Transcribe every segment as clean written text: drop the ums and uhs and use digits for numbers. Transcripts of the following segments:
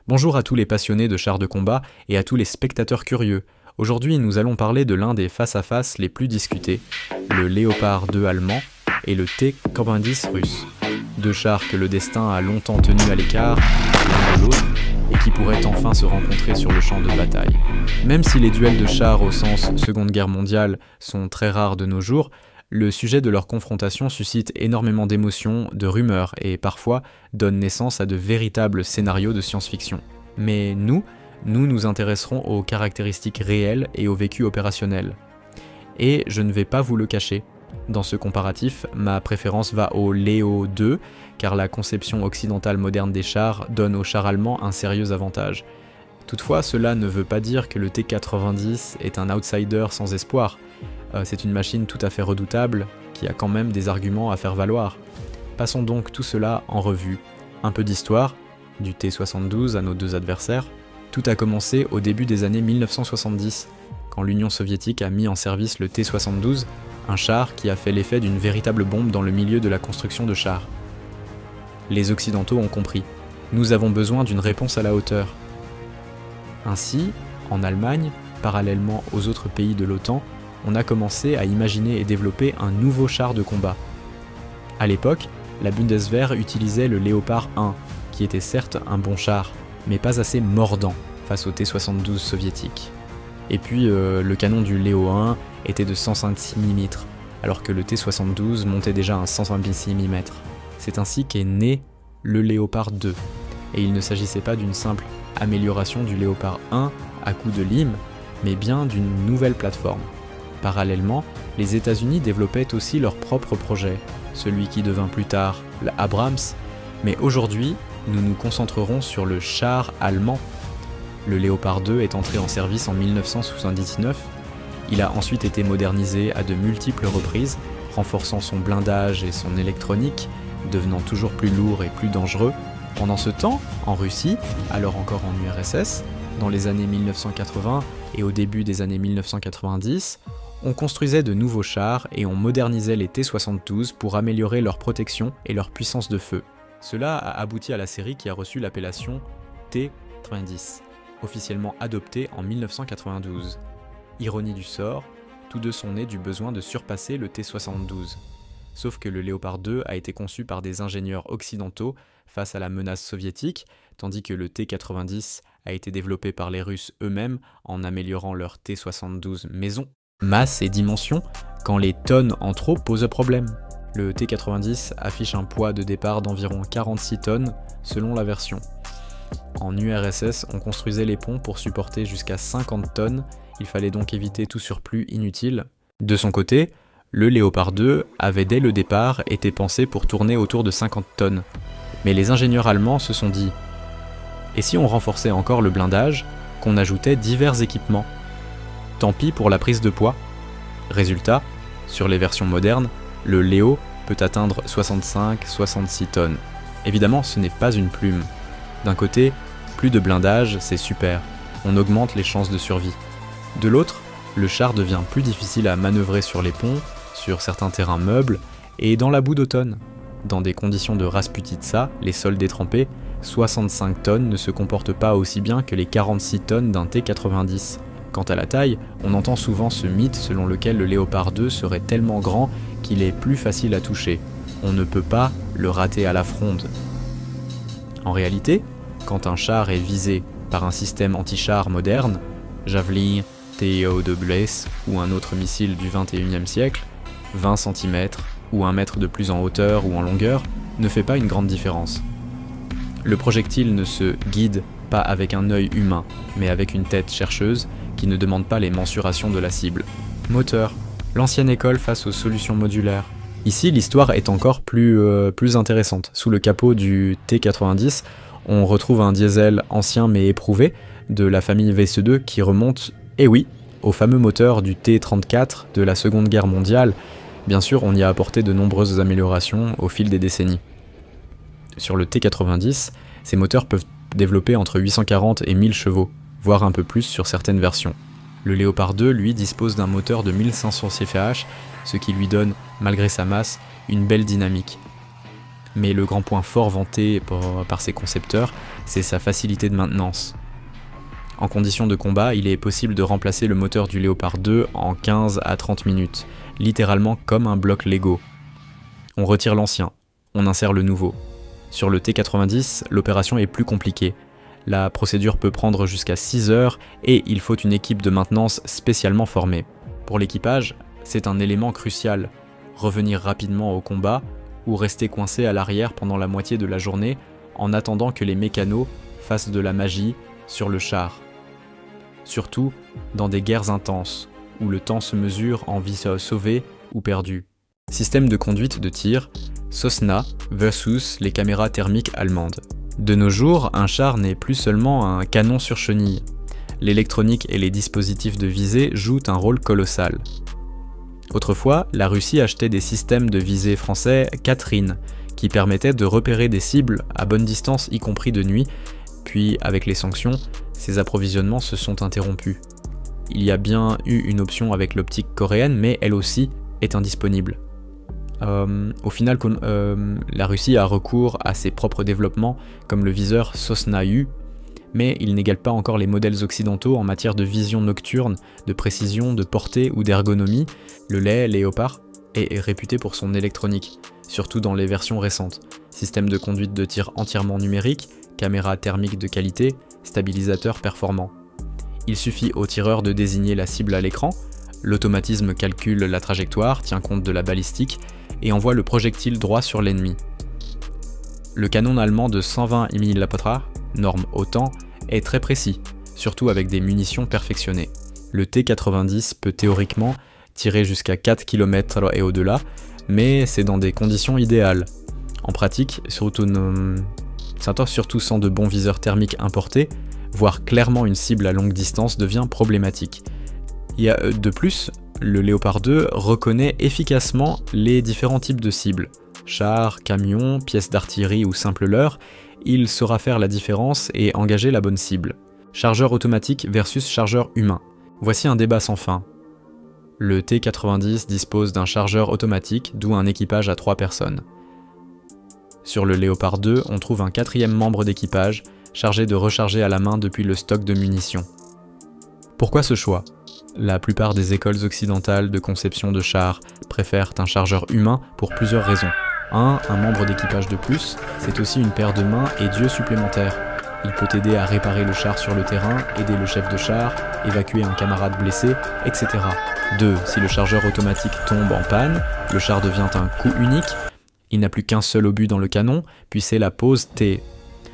Bonjour à tous les passionnés de chars de combat et à tous les spectateurs curieux. Aujourd'hui, nous allons parler de l'un des face-à-face les plus discutés, le Léopard 2 allemand et le T-90 russe. Deux chars que le destin a longtemps tenus à l'écart l'un de l'autre et qui pourraient enfin se rencontrer sur le champ de bataille. Même si les duels de chars au sens Seconde Guerre mondiale sont très rares de nos jours, le sujet de leur confrontation suscite énormément d'émotions, de rumeurs et parfois donne naissance à de véritables scénarios de science-fiction. Mais nous nous intéresserons aux caractéristiques réelles et au vécu opérationnel. Et je ne vais pas vous le cacher. Dans ce comparatif, ma préférence va au Léo 2, car la conception occidentale moderne des chars donne aux chars allemands un sérieux avantage. Toutefois, cela ne veut pas dire que le T-90 est un outsider sans espoir. C'est une machine tout à fait redoutable, qui a quand même des arguments à faire valoir. Passons donc tout cela en revue. Un peu d'histoire, du T-72 à nos deux adversaires. Tout a commencé au début des années 1970, quand l'Union soviétique a mis en service le T-72, un char qui a fait l'effet d'une véritable bombe dans le milieu de la construction de chars. Les Occidentaux ont compris. Nous avons besoin d'une réponse à la hauteur. Ainsi, en Allemagne, parallèlement aux autres pays de l'OTAN, on a commencé à imaginer et développer un nouveau char de combat. À l'époque, la Bundeswehr utilisait le Léopard 1, qui était certes un bon char, mais pas assez mordant face au T-72 soviétique. Et puis le canon du Léo 1 était de 126 mm, alors que le T-72 montait déjà à 126 mm. C'est ainsi qu'est né le Léopard 2, et il ne s'agissait pas d'une simple amélioration du Léopard 1 à coup de lime, mais bien d'une nouvelle plateforme. Parallèlement, les États-Unis développaient aussi leur propre projet, celui qui devint plus tard l'Abrams, mais aujourd'hui, nous nous concentrerons sur le char allemand. Le Léopard 2 est entré en service en 1979. Il a ensuite été modernisé à de multiples reprises, renforçant son blindage et son électronique, devenant toujours plus lourd et plus dangereux. Pendant ce temps, en Russie, alors encore en URSS, dans les années 1980 et au début des années 1990, on construisait de nouveaux chars et on modernisait les T-72 pour améliorer leur protection et leur puissance de feu. Cela a abouti à la série qui a reçu l'appellation T-90, officiellement adoptée en 1992. Ironie du sort, tous deux sont nés du besoin de surpasser le T-72. Sauf que le Léopard 2 a été conçu par des ingénieurs occidentaux face à la menace soviétique, tandis que le T-90 a été développé par les Russes eux-mêmes en améliorant leur T-72 maison. Masse et dimension, quand les tonnes en trop posent problème. Le T-90 affiche un poids de départ d'environ 46 tonnes selon la version. En URSS, on construisait les ponts pour supporter jusqu'à 50 tonnes, il fallait donc éviter tout surplus inutile. De son côté, le Léopard 2 avait dès le départ été pensé pour tourner autour de 50 tonnes. Mais les ingénieurs allemands se sont dit « Et si on renforçait encore le blindage, qu'on ajoutait divers équipements ? Tant pis pour la prise de poids. » Résultat, sur les versions modernes, le Léo peut atteindre 65-66 tonnes. Évidemment, ce n'est pas une plume. D'un côté, plus de blindage, c'est super, on augmente les chances de survie. De l'autre, le char devient plus difficile à manœuvrer sur les ponts, sur certains terrains meubles et dans la boue d'automne. Dans des conditions de Rasputitsa, les sols détrempés, 65 tonnes ne se comportent pas aussi bien que les 46 tonnes d'un T-90. Quant à la taille, on entend souvent ce mythe selon lequel le Léopard 2 serait tellement grand qu'il est plus facile à toucher. On ne peut pas le rater à la fronde. En réalité, quand un char est visé par un système anti-char moderne, Javelin, TOWS ou un autre missile du 21e siècle, 20 cm ou 1 mètre de plus en hauteur ou en longueur ne fait pas une grande différence. Le projectile ne se guide pas avec un œil humain, mais avec une tête chercheuse qui ne demande pas les mensurations de la cible. Moteur, l'ancienne école face aux solutions modulaires. Ici, l'histoire est encore plus intéressante. Sous le capot du T-90, on retrouve un diesel ancien mais éprouvé de la famille VC2 qui remonte, eh oui, au fameux moteur du T-34 de la Seconde Guerre mondiale. Bien sûr, on y a apporté de nombreuses améliorations au fil des décennies. Sur le T-90, ces moteurs peuvent développer entre 840 et 1000 chevaux, voire un peu plus sur certaines versions. Le Léopard 2, lui, dispose d'un moteur de 1500 CFH, ce qui lui donne, malgré sa masse, une belle dynamique. Mais le grand point fort vanté par ses concepteurs, c'est sa facilité de maintenance. En conditions de combat, il est possible de remplacer le moteur du Léopard 2 en 15 à 30 minutes, littéralement comme un bloc Lego. On retire l'ancien, on insère le nouveau. Sur le T90, l'opération est plus compliquée. La procédure peut prendre jusqu'à 6 heures et il faut une équipe de maintenance spécialement formée. Pour l'équipage, c'est un élément crucial. Revenir rapidement au combat ou rester coincé à l'arrière pendant la moitié de la journée en attendant que les mécanos fassent de la magie sur le char. Surtout dans des guerres intenses, où le temps se mesure en vies sauvées ou perdues. Système de conduite de tir, Cessna versus les caméras thermiques allemandes. De nos jours, un char n'est plus seulement un canon sur chenille. L'électronique et les dispositifs de visée jouent un rôle colossal. Autrefois, la Russie achetait des systèmes de visée français Catherine, qui permettaient de repérer des cibles à bonne distance, y compris de nuit, puis avec les sanctions, ces approvisionnements se sont interrompus. Il y a bien eu une option avec l'optique coréenne, mais elle aussi est indisponible. Au final, la Russie a recours à ses propres développements, comme le viseur Cessna U, mais il n'égale pas encore les modèles occidentaux en matière de vision nocturne, de précision, de portée ou d'ergonomie. Le Léopard est réputé pour son électronique, surtout dans les versions récentes. Système de conduite de tir entièrement numérique, caméra thermique de qualité, stabilisateur performant. Il suffit au tireur de désigner la cible à l'écran, l'automatisme calcule la trajectoire, tient compte de la balistique et envoie le projectile droit sur l'ennemi. Le canon allemand de 120 mm, norme OTAN, est très précis, surtout avec des munitions perfectionnées. Le T90 peut théoriquement tirer jusqu'à 4 km et au-delà, mais c'est dans des conditions idéales. En pratique, surtout sans de bons viseurs thermiques importés, voir clairement une cible à longue distance devient problématique. De plus, le Léopard 2 reconnaît efficacement les différents types de cibles. Chars, camions, pièces d'artillerie ou simple leurre, il saura faire la différence et engager la bonne cible. Chargeur automatique versus chargeur humain. Voici un débat sans fin. Le T90 dispose d'un chargeur automatique, d'où un équipage à 3 personnes. Sur le Léopard 2, on trouve un 4e membre d'équipage, chargé de recharger à la main depuis le stock de munitions. Pourquoi ce choix ? La plupart des écoles occidentales de conception de chars préfèrent un chargeur humain pour plusieurs raisons. Un membre d'équipage de plus, c'est aussi une paire de mains et d'yeux supplémentaires. Il peut aider à réparer le char sur le terrain, aider le chef de char, évacuer un camarade blessé, etc. 2. Si le chargeur automatique tombe en panne, le char devient un coup unique, il n'a plus qu'un seul obus dans le canon, puis c'est la pause T.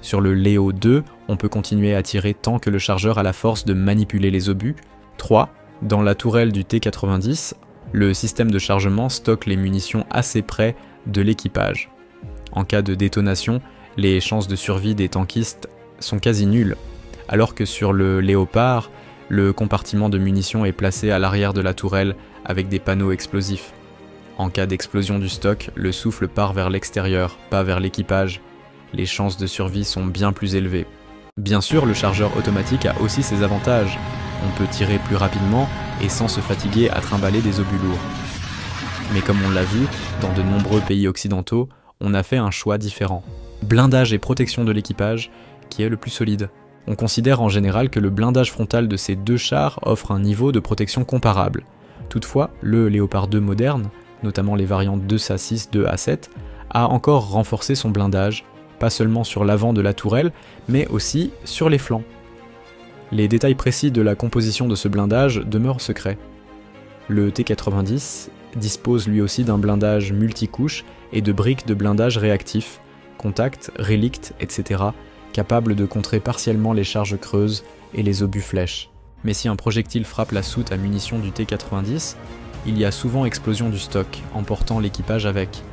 Sur le Léo 2, on peut continuer à tirer tant que le chargeur a la force de manipuler les obus. 3. Dans la tourelle du T90, le système de chargement stocke les munitions assez près de l'équipage. En cas de détonation, les chances de survie des tankistes sont quasi nulles, alors que sur le Léopard, le compartiment de munitions est placé à l'arrière de la tourelle avec des panneaux explosifs. En cas d'explosion du stock, le souffle part vers l'extérieur, pas vers l'équipage. Les chances de survie sont bien plus élevées. Bien sûr, le chargeur automatique a aussi ses avantages. On peut tirer plus rapidement et sans se fatiguer à trimballer des obus lourds. Mais comme on l'a vu, dans de nombreux pays occidentaux, on a fait un choix différent. Blindage et protection de l'équipage, qui est le plus solide. On considère en général que le blindage frontal de ces deux chars offre un niveau de protection comparable. Toutefois, le Léopard 2 moderne, notamment les variantes 2A6, 2A7, a encore renforcé son blindage, pas seulement sur l'avant de la tourelle, mais aussi sur les flancs. Les détails précis de la composition de ce blindage demeurent secrets. Le T90 dispose lui aussi d'un blindage multicouche et de briques de blindage réactif, contact, relict, etc., capables de contrer partiellement les charges creuses et les obus flèches. Mais si un projectile frappe la soute à munitions du T90, il y a souvent explosion du stock, emportant l'équipage avec.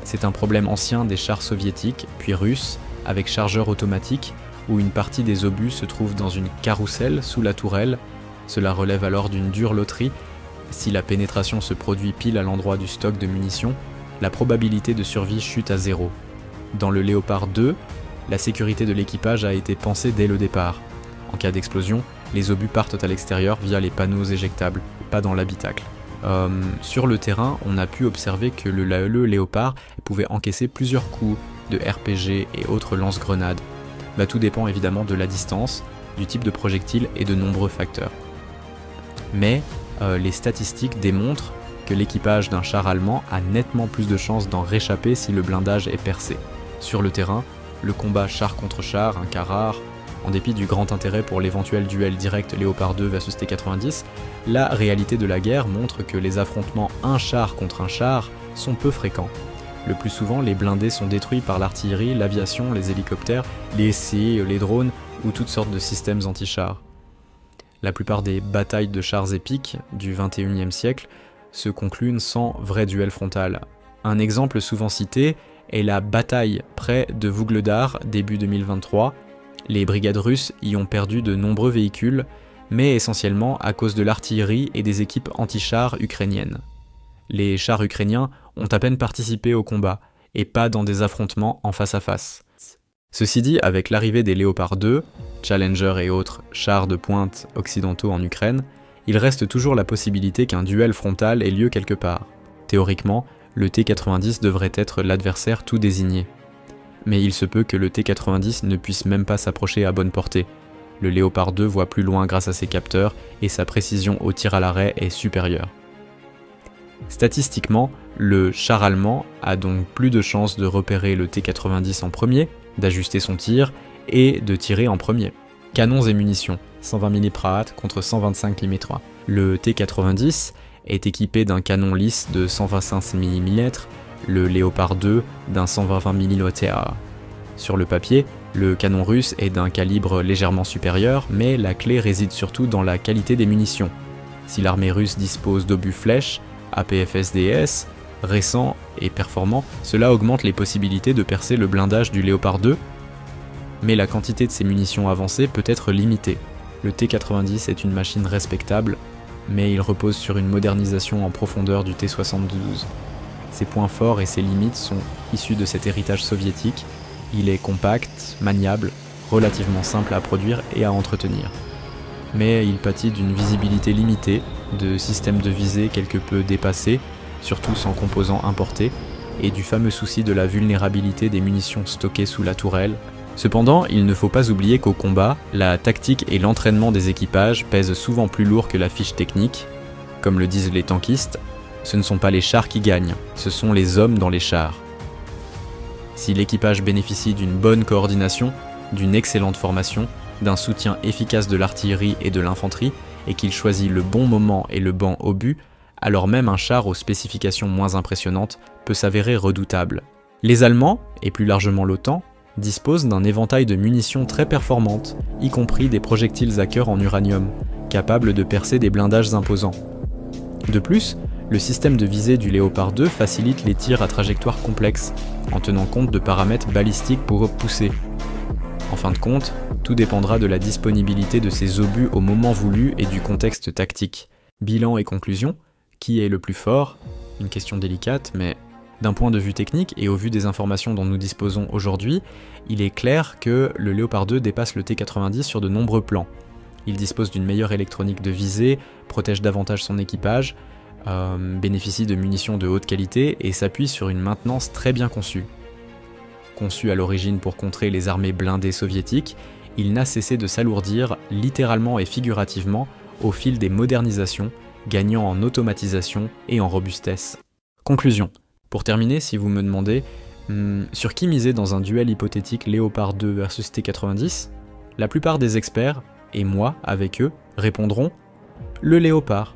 C'est un problème ancien des chars soviétiques, puis russes, avec chargeur automatique, où une partie des obus se trouve dans une carrousel sous la tourelle. Cela relève alors d'une dure loterie. Si la pénétration se produit pile à l'endroit du stock de munitions, la probabilité de survie chute à 0. Dans le Léopard 2, la sécurité de l'équipage a été pensée dès le départ. En cas d'explosion, les obus partent à l'extérieur via les panneaux éjectables, pas dans l'habitacle. Sur le terrain, on a pu observer que le Léopard pouvait encaisser plusieurs coups de RPG et autres lance-grenades. Tout dépend évidemment de la distance, du type de projectile et de nombreux facteurs. Mais les statistiques démontrent que l'équipage d'un char allemand a nettement plus de chances d'en réchapper si le blindage est percé. Sur le terrain, le combat char contre char, un cas rare, en dépit du grand intérêt pour l'éventuel duel direct Léopard 2 versus T-90, la réalité de la guerre montre que les affrontements un char contre un char sont peu fréquents. Le plus souvent, les blindés sont détruits par l'artillerie, l'aviation, les hélicoptères, les SI, les drones ou toutes sortes de systèmes anti-chars. La plupart des batailles de chars épiques du XXIe siècle se concluent sans vrai duel frontal. Un exemple souvent cité est la bataille près de Vuhledar début 2023. Les brigades russes y ont perdu de nombreux véhicules, mais essentiellement à cause de l'artillerie et des équipes anti-chars ukrainiennes. Les chars ukrainiens ont à peine participé au combat, et pas dans des affrontements en face à face. Ceci dit, avec l'arrivée des Léopard 2, Challenger et autres chars de pointe occidentaux en Ukraine, il reste toujours la possibilité qu'un duel frontal ait lieu quelque part. Théoriquement, le T-90 devrait être l'adversaire tout désigné. Mais il se peut que le T-90 ne puisse même pas s'approcher à bonne portée. Le Léopard 2 voit plus loin grâce à ses capteurs et sa précision au tir à l'arrêt est supérieure. Statistiquement, le char allemand a donc plus de chances de repérer le T-90 en premier, d'ajuster son tir et de tirer en premier. Canons et munitions, 120 mm Pratt contre 125 mm. Le T-90 est équipé d'un canon lisse de 125 mm, le Léopard 2 d'un 120 mm. Sur le papier, le canon russe est d'un calibre légèrement supérieur, mais la clé réside surtout dans la qualité des munitions. Si l'armée russe dispose d'obus flèches, APFSDS, récents et performants, cela augmente les possibilités de percer le blindage du Léopard 2, mais la quantité de ces munitions avancées peut être limitée. Le T-90 est une machine respectable, mais il repose sur une modernisation en profondeur du T-72. Ses points forts et ses limites sont issus de cet héritage soviétique. Il est compact, maniable, relativement simple à produire et à entretenir. Mais il pâtit d'une visibilité limitée, de systèmes de visée quelque peu dépassés, surtout sans composants importés, et du fameux souci de la vulnérabilité des munitions stockées sous la tourelle. Cependant, il ne faut pas oublier qu'au combat, la tactique et l'entraînement des équipages pèsent souvent plus lourd que la fiche technique. Comme le disent les tankistes, ce ne sont pas les chars qui gagnent, ce sont les hommes dans les chars. Si l'équipage bénéficie d'une bonne coordination, d'une excellente formation, d'un soutien efficace de l'artillerie et de l'infanterie, et qu'il choisit le bon moment et le bon obus, alors même un char aux spécifications moins impressionnantes peut s'avérer redoutable. Les Allemands, et plus largement l'OTAN, disposent d'un éventail de munitions très performantes, y compris des projectiles à cœur en uranium, capables de percer des blindages imposants. De plus, le système de visée du Léopard 2 facilite les tirs à trajectoire complexe, en tenant compte de paramètres balistiques pour repousser. En fin de compte, tout dépendra de la disponibilité de ces obus au moment voulu et du contexte tactique. Bilan et conclusion, qui est le plus fort? Une question délicate, mais d'un point de vue technique et au vu des informations dont nous disposons aujourd'hui, il est clair que le Léopard 2 dépasse le T-90 sur de nombreux plans. Il dispose d'une meilleure électronique de visée, protège davantage son équipage, bénéficie de munitions de haute qualité et s'appuie sur une maintenance très bien conçue. Conçu à l'origine pour contrer les armées blindées soviétiques, il n'a cessé de s'alourdir littéralement et figurativement au fil des modernisations, gagnant en automatisation et en robustesse. Conclusion. Pour terminer, si vous me demandez sur qui miser dans un duel hypothétique Léopard 2 versus T-90, la plupart des experts, et moi avec eux, répondront le Léopard.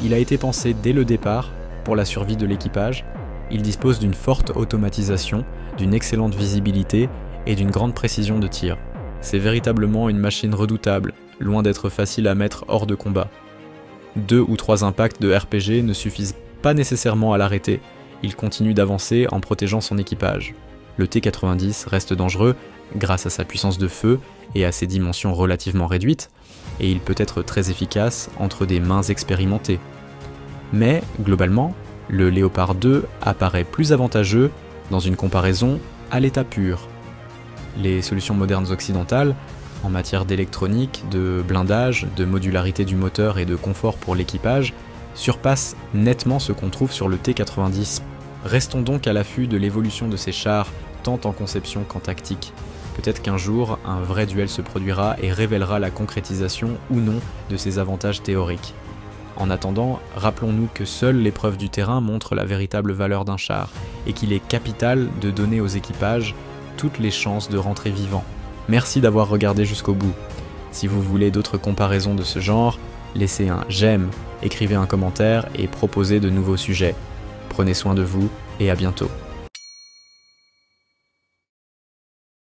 Il a été pensé dès le départ pour la survie de l'équipage, il dispose d'une forte automatisation, d'une excellente visibilité et d'une grande précision de tir. C'est véritablement une machine redoutable, loin d'être facile à mettre hors de combat. 2 ou 3 impacts de RPG ne suffisent pas nécessairement à l'arrêter, il continue d'avancer en protégeant son équipage. Le T-90 reste dangereux grâce à sa puissance de feu et à ses dimensions relativement réduites, et il peut être très efficace entre des mains expérimentées. Mais, globalement, le Léopard 2 apparaît plus avantageux dans une comparaison à l'état pur. Les solutions modernes occidentales, en matière d'électronique, de blindage, de modularité du moteur et de confort pour l'équipage, surpasse nettement ce qu'on trouve sur le T-90. Restons donc à l'affût de l'évolution de ces chars, tant en conception qu'en tactique. Peut-être qu'un jour, un vrai duel se produira et révélera la concrétisation ou non de ces avantages théoriques. En attendant, rappelons-nous que seule l'épreuve du terrain montre la véritable valeur d'un char, et qu'il est capital de donner aux équipages toutes les chances de rentrer vivants. Merci d'avoir regardé jusqu'au bout. Si vous voulez d'autres comparaisons de ce genre, laissez un j'aime, écrivez un commentaire et proposez de nouveaux sujets. Prenez soin de vous et à bientôt.